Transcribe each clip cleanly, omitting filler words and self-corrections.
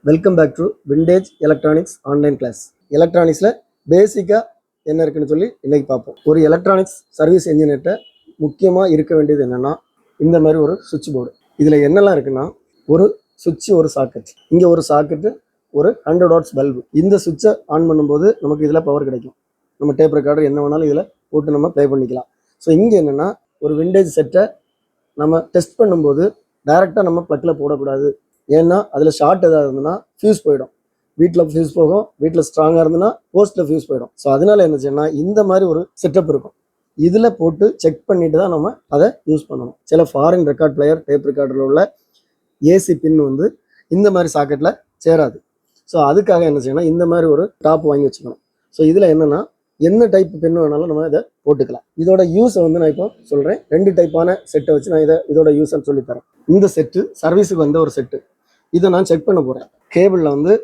Welcome back to vintage electronics online class. எலக்ட்ரானிக்ஸில் பேசிக்காக என்ன இருக்குன்னு சொல்லி இன்றைக்கி பார்ப்போம். ஒரு எலக்ட்ரானிக்ஸ் சர்வீஸ் இன்ஜினியர்கிட்ட முக்கியமாக இருக்க வேண்டியது என்னென்னா, இந்த மாதிரி ஒரு சுவிட்ச் போர்டு. இதில் என்னெல்லாம் இருக்குன்னா, ஒரு சுவிட்ச், ஒரு சாக்கெட், இங்கே ஒரு சாக்கெட்டு, ஒரு 100 வாட்ஸ் பல்பு. இந்த சுவிட்சை ஆன் பண்ணும்போது நமக்கு இதில் பவர் கிடைக்கும். நம்ம டேப் ரெக்கார்டர் என்ன வேணாலும் இதில் போட்டு நம்ம ப்ளே பண்ணிக்கலாம். ஸோ இங்கே என்னென்னா, ஒரு விண்டேஜ் செட்டை நம்ம டெஸ்ட் பண்ணும்போது டைரெக்டாக நம்ம ப்ளக்கில் போடக்கூடாது. ஏன்னா அதில் ஷார்ட் எதாவது இருந்ததுன்னா ஃபியூஸ் போயிடும். வீட்டில் ஃபியூஸ் போகும், வீட்டில் ஸ்ட்ராங்காக இருந்ததுன்னா போஸ்ட்டில் ஃபியூஸ் போயிடும். ஸோ அதனால என்ன செய்யணும்னா, இந்த மாதிரி ஒரு செட்டப் இருக்கும். இதில் போட்டு செக் பண்ணிட்டு தான் நம்ம அதை யூஸ் பண்ணணும். சில ஃபாரின் ரெக்கார்ட் பிளேயர் டேப் ரெக்கார்டரில் உள்ள ஏசி பின் வந்து இந்த மாதிரி சாக்கெட்டில் சேராது. ஸோ அதுக்காக என்ன செய்யணும், இந்த மாதிரி ஒரு டாப் வாங்கி வச்சுக்கணும். ஸோ இதில் என்னென்னா, என்ன டைப் பென் வேணாலும் நம்ம இதை போட்டுக்கலாம். இதோட யூஸை வந்து நான் இப்போ சொல்கிறேன். 2 டைப்பான செட்டை வச்சு நான் இதோட யூஸை சொல்லித்தரேன். இந்த செட்டு சர்வீஸுக்கு வந்த ஒரு செட்டு. இதை நான் செக் பண்ண போகிறேன். கேபிளில் வந்து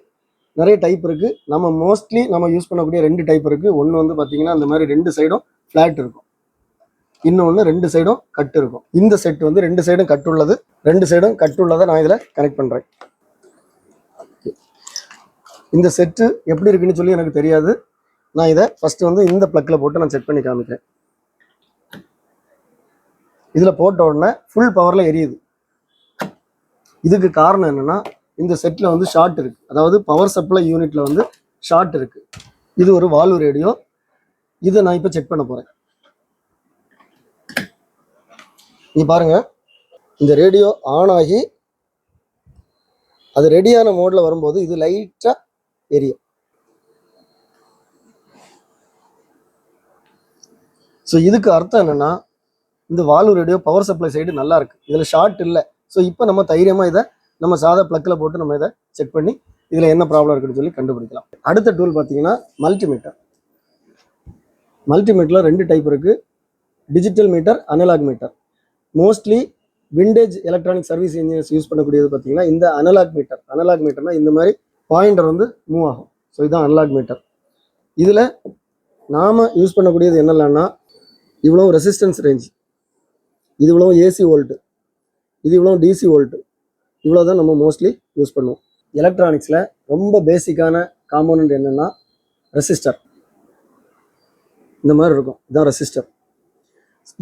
நிறைய டைப் இருக்குது. நம்ம மோஸ்ட்லி நம்ம யூஸ் பண்ணக்கூடிய 2 டைப் இருக்குது. ஒன்று வந்து பார்த்திங்கன்னா, இந்த மாதிரி 2 சைடும் ஃப்ளாட் இருக்கும், இன்னொன்று 2 சைடும் கட்டு இருக்கும். இந்த செட் வந்து 2 சைடும் கட்டு உள்ளது. 2 சைடும் கட்டு உள்ளதை நான் இதில் கனெக்ட் பண்ணுறேன். இந்த செட்டு எப்படி இருக்குன்னு சொல்லி எனக்கு தெரியாது. நான் இதை ஃபஸ்ட்டு வந்து இந்த ப்ளக்கில் போட்டு நான் செக் பண்ணி காமிக்கிறேன். இதில் போட்ட உடனே ஃபுல் பவரில் எரியுது. இதுக்கு காரணம் என்னென்னா, இந்த செட்டில் வந்து ஷார்ட் இருக்குது. அதாவது பவர் சப்ளை யூனிட்டில் வந்து ஷார்ட் இருக்குது. இது ஒரு வால்வு ரேடியோ. இதை நான் இப்போ செக் பண்ண போகிறேன். நீ பாருங்கள், இந்த ரேடியோ ஆன் ஆகி அது ரெடியான மோடில் வரும்போது இது லைட்டாக எரியும். ஸோ இதுக்கு அர்த்தம் என்னென்னா, இந்த valve radio power supply side நல்லா இருக்குது, இதில் ஷார்ட் இல்லை. ஸோ இப்போ நம்ம தைரியமாக இதை நம்ம சாதா ப்ளக்கில் போட்டு நம்ம இதை செக் பண்ணி இதில் என்ன ப்ராப்ளம் இருக்குன்னு சொல்லி கண்டுபிடிக்கலாம். அடுத்த டூல் பார்த்தீங்கன்னா மல்டிமீட்டர். மல்டிமீட்டரில் 2 டைப் இருக்குது, digital meter, analog meter. Mostly vintage electronic service engineers use பண்ணக்கூடியது பார்த்தீங்கன்னா இந்த அனலாக் மீட்டர். அனலாக் மீட்டர்னால் இந்த மாதிரி பாயிண்டர் வந்து மூவ் ஆகும். ஸோ இதுதான் அனலாக் மீட்டர். இதில் நாம் யூஸ் பண்ணக்கூடியது என்னெல்லாம்னா, இவ்வளோ ரெசிஸ்டன்ஸ் ரேஞ்ச், இது இவ்வளோ ஏசி வோல்ட்டு, இது இவ்வளோ டிசி வோல்ட்டு, இவ்வளோ தான் நம்ம மோஸ்ட்லி யூஸ் பண்ணுவோம். எலக்ட்ரானிக்ஸில் ரொம்ப பேசிக்கான காம்போனன்ட் என்னென்னா ரெசிஸ்டர். இந்த மாதிரி இருக்கும், இதுதான் ரெசிஸ்டர்.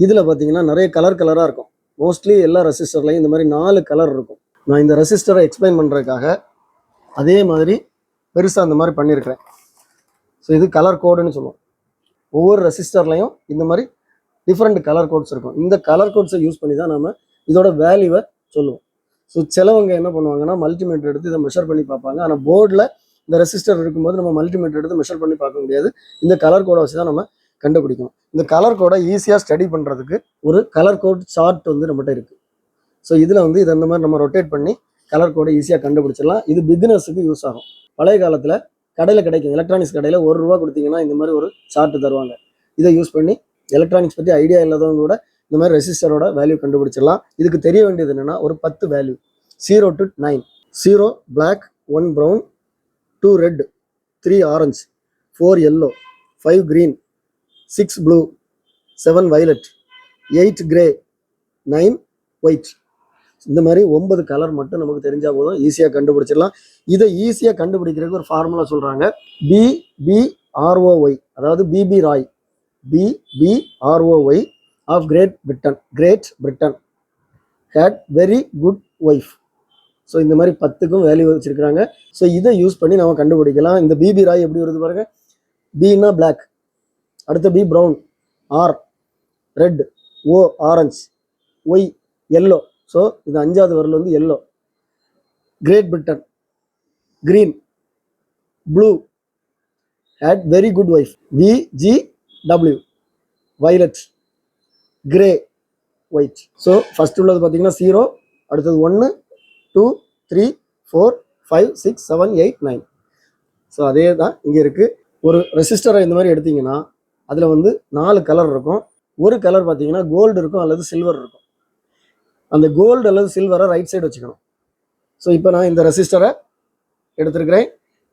இதில் பார்த்தீங்கன்னா நிறைய கலராக இருக்கும். மோஸ்ட்லி எல்லா ரெசிஸ்டர்லையும் இந்த மாதிரி 4 கலர் இருக்கும். நான் இந்த ரெசிஸ்டரை எக்ஸ்பிளைன் பண்ணுறதுக்காக அதே மாதிரி பெருசாக அந்த மாதிரி பண்ணியிருக்கிறேன். ஸோ இது கலர் கோடுன்னு சொல்லுவோம். ஒவ்வொரு ரெசிஸ்டர்லையும் இந்த மாதிரி டிஃப்ரெண்ட் கலர் கோட்ஸ் இருக்கும். இந்த கலர் கோட்ஸை யூஸ் பண்ணி தான் நம்ம இதோட வேல்யூவை சொல்லுவோம். ஸோ சிலவங்க என்ன பண்ணுவாங்கன்னா, மல்டிமீட்டர் எடுத்து இதை மெஷர் பண்ணி பார்ப்பாங்க. ஆனால் போர்டில் இந்த ரெசிஸ்டர் இருக்கும்போது நம்ம மல்டிமீட்டர் எடுத்து மெஷர் பண்ணி பார்க்க முடியாது. இந்த கலர் கோடை வச்சு தான் நம்ம கண்டுபிடிக்கணும். இந்த கலர் கோடை ஈஸியாக ஸ்டடி பண்ணுறதுக்கு ஒரு கலர் கோட் சார்ட் வந்து நம்மகிட்ட இருக்குது. ஸோ இதில் வந்து இதை இந்த மாதிரி நம்ம ரொட்டேட் பண்ணி கலர் கோடை ஈஸியாக கண்டுபிடிச்சிடலாம். இது பிகினர்ஸுக்கு யூஸ் ஆகும். பழைய காலத்தில் கடையில் கிடைக்கும், எலக்ட்ரானிக்ஸ் கடையில் ₹1 கொடுத்தீங்கன்னா இந்த மாதிரி ஒரு சார்ட் தருவாங்க. இதை யூஸ் பண்ணி எலக்ட்ரானிக்ஸ் பற்றி ஐடியா இல்லாதவங்க கூட இந்த மாதிரி ரெசிஸ்டரோட வேல்யூ கண்டுபிடிச்சிடலாம். இதுக்கு தெரிய வேண்டியது என்னென்னா, ஒரு 10 value 0 to 9. 0 black, 1 brown, 2 red, 3 orange, 4 yellow, 5 green, 6 blue, 7 violet, 8 grey, 9 white. இந்த மாதிரி 9 கலர் மட்டும் நமக்கு தெரிஞ்சால் போதும், ஈஸியாக கண்டுபிடிச்சிடலாம். இதை ஈஸியாக கண்டுபிடிக்கிறதுக்கு ஒரு ஃபார்முலா சொல்கிறாங்க, BBROY. அதாவது BB Roy, BBROY of Great Britain had very good wife. So இந்த மாதிரி 10க்கும் வேல்யூ வச்சுருக்கிறாங்க. ஸோ இதை யூஸ் பண்ணி நம்ம கண்டுபிடிக்கலாம். இந்த பிபி ராய் எப்படி வருது பாருங்கள். பின்னா பிளாக், அடுத்த B brown, R red, O orange, Y yellow. So இது 5வது வரல வந்து yellow. Great Britain green, blue had very good wife, VGW violet, grey, white. So first உள்ளது பார்த்தீங்கன்னா 0, அடுத்தது 1, 2, 3, 4, 5, 6, 7, 8, 9. ஸோ அதே தான் இங்கே இருக்குது. ஒரு ரெசிஸ்டரை இந்த மாதிரி எடுத்திங்கன்னா அதில் வந்து 4 கலர் இருக்கும். ஒரு கலர் பார்த்தீங்கன்னா கோல்டு இருக்கும் அல்லது சில்வர் இருக்கும். அந்த கோல்டு அல்லது சில்வரை ரைட் சைடு வச்சுக்கணும். ஸோ இப்போ நான் இந்த ரெசிஸ்டரை எடுத்துருக்கிறேன்,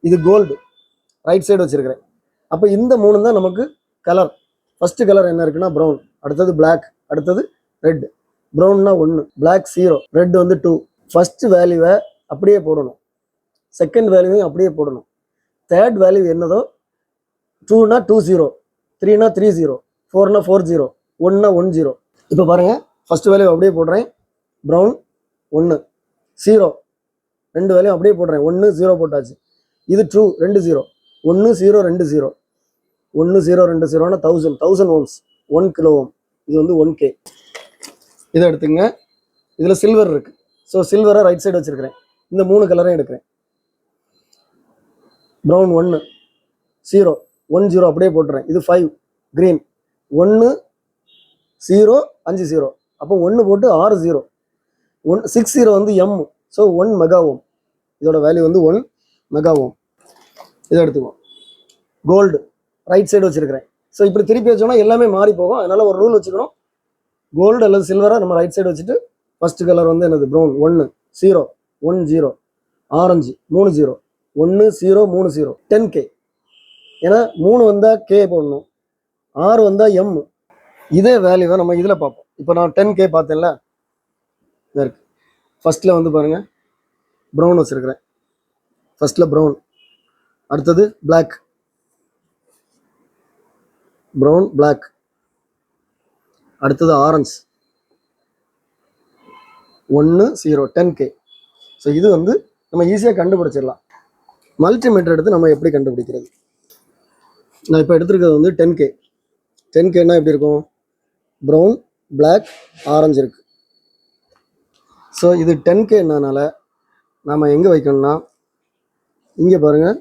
இது கோல்டு ரைட் சைடு வச்சுருக்கிறேன். அப்போ இந்த 3 தான் நமக்கு கலர். ஃபஸ்ட்டு கலர் என்ன இருக்குன்னா ப்ரௌன், அடுத்தது பிளாக், அடுத்தது ரெட். ப்ரௌன்னா 1, பிளாக் 0, ரெட் வந்து 2. ஃபஸ்ட்டு வேல்யூவை அப்படியே போடணும். செகண்ட் வேல்யூவையும் அப்படியே போடணும். தேர்ட் வேல்யூ என்னதோ 2னா 20, 3னா 30, 4னா 40, 1னா 10. இப்போ பாருங்க, ஃபர்ஸ்ட் வேல்யூ அப்படியே போடுறேன், ப்ரௌன் 1, 0 ரெண்டு வேல்யூ அப்படியே போடுறேன், 1 0 போட்டாச்சு. இது ட்ரூ 2 0, 1 0 2 0, 1 0 2 0னா 1000 ஓம்ஸ் 1 கிலோ ஓம். இது வந்து 1K. இதை எடுத்துங்க. இதில் சில்வர் இருக்கு, ஸோ சில்வரை ரைட் சைடு வச்சிருக்கிறேன். இந்த 3 கலரையும் எடுக்கிறேன். ப்ரௌன் 1 0 1 0 அப்படியே போட்டுறேன். இது 5 கிரீன் 1 0 5 0, அப்போ 1 போட்டு 6 0, 6 0 வந்து M, ஸோ 1 மெகா ஓம். இதோட வேல்யூ வந்து 1 மெகா ஓம். இதை எடுத்துக்குவோம். கோல்டு ரைட் சைடு வச்சிருக்கிறேன். ஸோ இப்படி திருப்பி வச்சோம்னா எல்லாமே மாறி போகும். அதனால ஒரு ரூல் வச்சுக்கணும். கோல்டு அல்லது சில்வரை நம்ம ரைட் சைடு வச்சுட்டு ஃபர்ஸ்ட் கலர் வந்து என்னது ப்ரௌன் 1 0 1 0, ஆரஞ்சு 3 0 1 0 3 0, 10K. ஏன்னா 3 வந்தா K போடணும், 6 வந்தா M. இதே வேல்யூவை நம்ம இதில் பார்ப்போம். இப்போ நான் 10K பார்த்தேன்ல, இதாக இருக்கு. ஃபர்ஸ்ட்ல வந்து பாருங்க, ப்ரௌன் வச்சிருக்கிறேன். ஃபர்ஸ்ட்ல ப்ரௌன், அடுத்தது பிளாக், ப்ரௌன் பிளாக், அடுத்தது ஆரஞ்சு 1 0, 10K. ஸோ இது வந்து நம்ம ஈஸியாக கண்டுபிடிச்சிடலாம். மல்டிமீட்டர் எடுத்து நம்ம எப்படி கண்டுபிடிக்கிறது? நான் இப்போ எடுத்துருக்கிறது வந்து 10K. 10Kனா எப்படி இருக்கும்? ப்ரௌன் பிளாக் ஆரஞ்சு இருக்கு. ஸோ இது 10Kனால நாம் எங்கே வைக்கணும்னா, இங்கே பாருங்கள்,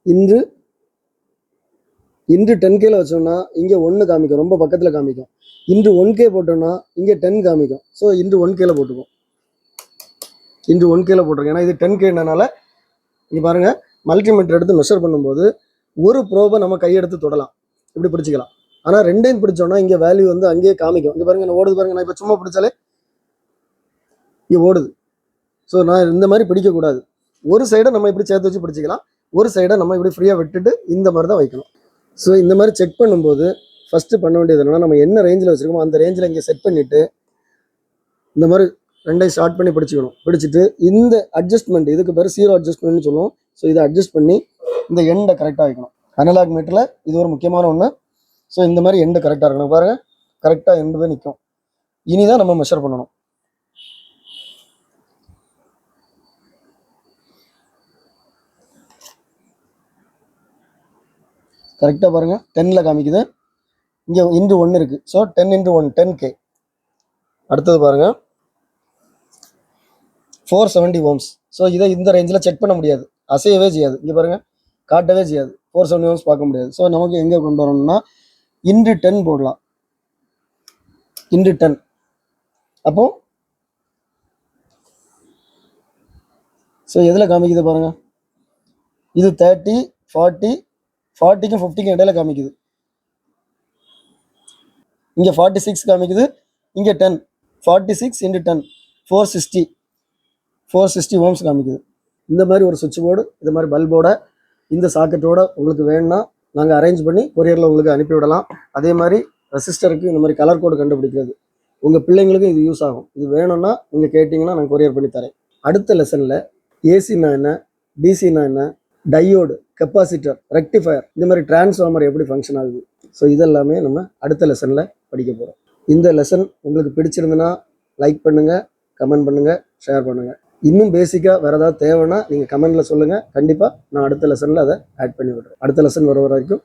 இன்று 10Kல வச்சோம்னா இங்கே 1 காமிக்கும், ரொம்ப பக்கத்தில் காமிக்கும். இன்று 1K போட்டோம்னா இங்கே 10 காமிக்கும். ஸோ இன்று 1Kல போட்டுக்கும். இன்று 1Kல போட்டிருக்கேன். ஏன்னா இது 10Kனால இங்கே பாருங்கள், மல்டிமீட்டர் எடுத்து மெஷர் பண்ணும்போது ஒரு ப்ரோபை நம்ம கையெடுத்து தொடலாம், இப்படி பிடிச்சிக்கலாம். ஆனால் ரெண்டையும் பிடிச்சோன்னா இங்கே வேல்யூ வந்து அங்கேயே காமிக்கும். இங்கே பாருங்க, நான் ஓடுது பாருங்க, நான் இப்போ சும்மா பிடிச்சாலே இங்கே ஓடுது. ஸோ நான் இந்த மாதிரி பிடிக்கக்கூடாது. ஒரு சைடை நம்ம இப்படி சேர்த்து வச்சு பிடிச்சிக்கலாம், ஒரு சைடை நம்ம இப்படி ஃப்ரீயாக விட்டுட்டு இந்த மாதிரி தான் வைக்கணும். ஸோ இந்த மாதிரி செக் பண்ணும்போது ஃபஸ்ட்டு பண்ண வேண்டியது என்னன்னா, நம்ம என்ன ரேஞ்சில் வச்சுருக்கோமோ அந்த ரேஞ்சில் இங்கே செட் பண்ணிவிட்டு இந்த மாதிரி ரெண்டையும் ஸ்டார்ட் பண்ணி பிடிச்சிக்கணும். பிடிச்சிட்டு இந்த அட்ஜஸ்ட்மெண்ட், இதுக்கு பேர் 0 அட்ஜஸ்ட்மெண்ட்னு சொல்லுவோம். ஸோ இதை அட்ஜஸ்ட் பண்ணி இந்த எண்டை கரெக்டாக வைக்கணும். அனலாக் மீட்டரில் இது ஒரு முக்கியமான ஒன்று. ஸோ இந்த மாதிரி எண்டு கரெக்டாக இருக்கணும். பாருங்கள், கரெக்டாக எண்டு போய் நிற்கும். இனிதான் நம்ம மெஷர் பண்ணணும். கரெக்டாக பாருங்கள், 10ல் காமிக்குது. இங்கே இன்டு 1 இருக்குது. So 10 × 1 10K. அடுத்தது பாருங்கள், 470 ஓம்ஸ். ஸோ இதை இந்த ரேஞ்சில் செக் பண்ண முடியாது, அசையவே செய்யாது. இங்கே பாருங்கள், காட்டவே செய்யாது. 470 ஓம்ஸ் பார்க்க முடியாது. ஸோ நமக்கு எங்கே கொண்டு வரணும்னா இன்டு 10 போடலாம். இன்டு 10 அப்போ ஸோ எதில் காமிக்குது பாருங்கள், இது 30 40 40க்கும் 50க்கும் இடையில காமிக்குது. இங்கே 46 காமிக்குது, இங்கே 10 46 × 10 460 ஓம்ஸ் காமிக்குது. இந்த மாதிரி ஒரு சுவிட்ச் போர்டு, இந்த மாதிரி பல்போட இந்த சாக்கெட்டோட உங்களுக்கு வேணும்னா நாங்கள் அரேஞ்ச் பண்ணி கொரியரில் உங்களுக்கு அனுப்பிவிடலாம். அதே மாதிரி ரெசிஸ்டருக்கு இந்த மாதிரி கலர் கோடு கண்டுபிடிக்கிறது உங்கள் பிள்ளைங்களுக்கும் இது யூஸ் ஆகும். இது வேணும்னா நீங்கள் கேட்டிங்கன்னா நான் கொரியர் பண்ணி தரேன். அடுத்த லெசனில் ஏசினா என்ன, டிசினா என்ன, டையோடு, கெப்பாசிட்டர், ரெக்டிஃபயர், இந்த மாதிரி டிரான்ஸ்ஃபார்மர் எப்படி ஃபங்க்ஷன் ஆகுது, ஸோ இதெல்லாமே நம்ம அடுத்த லெசனில் படிக்க போகிறோம். இந்த லெசன் உங்களுக்கு பிடிச்சிருந்துன்னா லைக் பண்ணுங்கள், கமெண்ட் பண்ணுங்கள், ஷேர் பண்ணுங்கள். இன்னும் பேசிக்காக வேறு ஏதாவது தேவைன்னா நீங்கள் கமெண்டில் சொல்லுங்கள். கண்டிப்பாக நான் அடுத்த லெசனில் அதை ஆட் பண்ணி விடுறேன். அடுத்த லெசன் வர வரைக்கும்